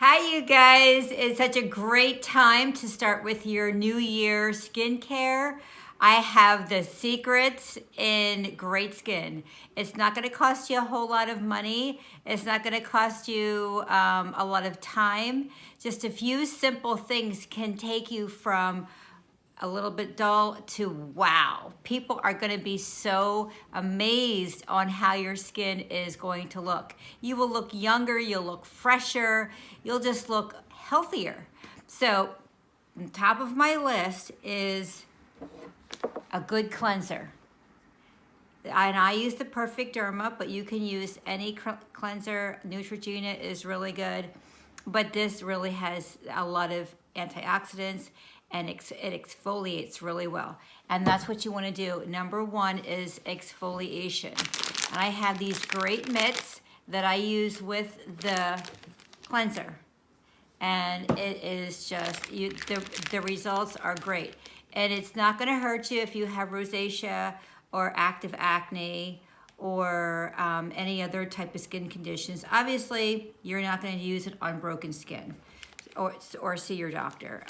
Hi, you guys. It's such a great time to start with your New Year skincare. I have the secrets in great skin. It's not going to cost you a whole lot of money. It's not going to cost you a lot of time. Just a few simple things can take you from a little bit dull to wow. People are going to be so amazed on how your skin is going to look. You will look younger, you'll look fresher, you'll just look healthier. So, on top of my list is a good cleanser. And I use the Perfect Derma, but you can use any cleanser. Neutrogena is really good, but this really has a lot of antioxidants and it exfoliates really well. And that's what you want to do. Number one is exfoliation. And I have these great mitts that I use with the cleanser. And it is just, the results are great. And it's not going to hurt you if you have rosacea or active acne or any other type of skin conditions. Obviously, you're not going to use it on broken skin or see your doctor.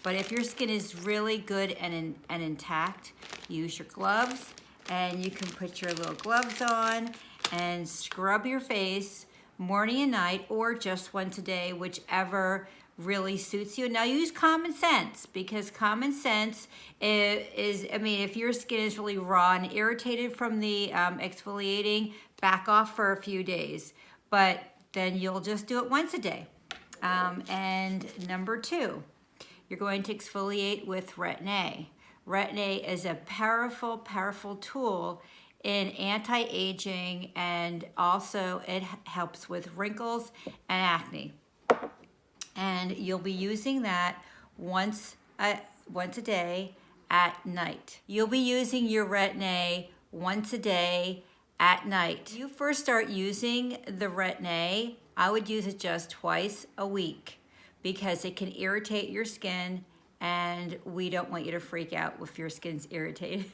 But if your skin is really good and intact, use your gloves, and you can put your little gloves on and scrub your face morning and night, or just once a day, whichever really suits you. Now use common sense, because common sense is, I mean, if your skin is really raw and irritated from the exfoliating, back off for a few days, but then you'll just do it once a day. And number two, you're going to exfoliate with Retin-A. Retin-A is a powerful, powerful tool in anti-aging, and also it helps with wrinkles and acne. And you'll be using that once a day at night. You'll be using your Retin-A once a day at night. When you first start using the Retin-A, I would use it just twice a week, because it can irritate your skin, and we don't want you to freak out if your skin's irritated.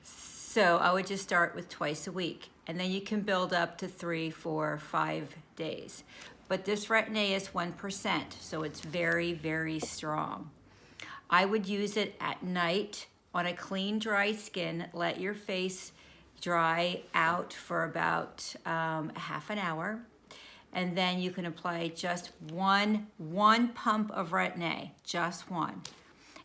So I would just start with twice a week, and then you can build up to 3, 4, 5 days. But this Retin-A is 1%, so it's very, very strong. I would use it at night on a clean, dry skin. Let your face dry out for about half an hour. And then you can apply just one pump of Retin-A, just one.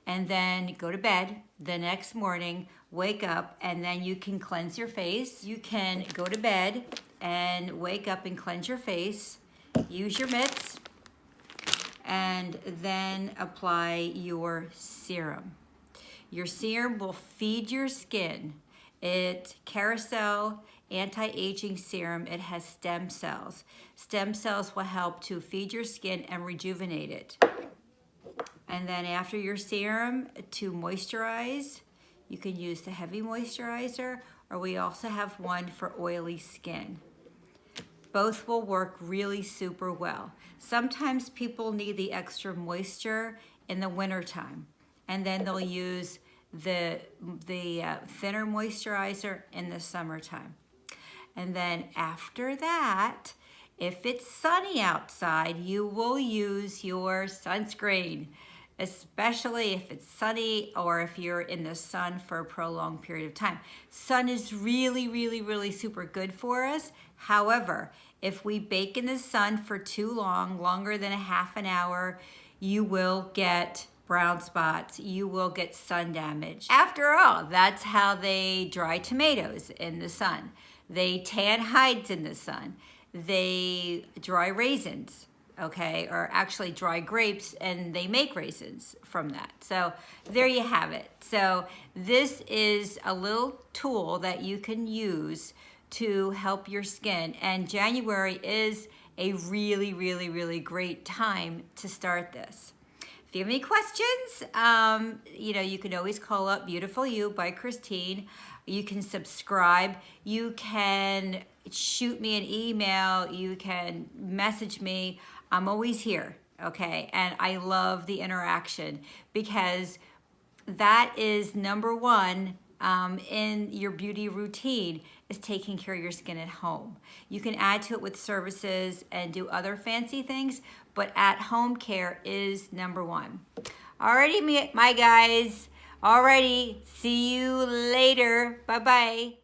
And then go to bed. The next morning, wake up, and then you can cleanse your face. You can go to bed and wake up and cleanse your face. Use your mitts, and then apply your serum. Your serum will feed your skin. It's Carousel anti-aging serum. It has stem cells. Stem cells will help to feed your skin and rejuvenate it. And then after your serum, to moisturize, you can use the heavy moisturizer, or we also have one for oily skin. Both will work really super well. Sometimes people need the extra moisture in the wintertime, and then they'll use the thinner moisturizer in the summertime. And then after that, if it's sunny outside, you will use your sunscreen, especially if it's sunny or if you're in the sun for a prolonged period of time. Sun is really, really, really super good for us. However, if we bake in the sun for too long, longer than a half an hour, you will get brown spots, you will get sun damage. After all, that's how they dry tomatoes in the sun. They tan hides in the sun. They dry raisins, okay, or actually dry grapes, and they make raisins from that. So there you have it. So this is a little tool that you can use to help your skin, and January is a really, really, really great time to start this. If you have any questions, you can always call up Beautiful You by Christine. You can subscribe. You can shoot me an email. You can message me. I'm always here, okay? And I love the interaction, because that is number one. in your beauty routine is taking care of your skin at home. You can add to it with services and do other fancy things, but at home care is number one. Alrighty, my guys. Alrighty, see you later. Bye-bye.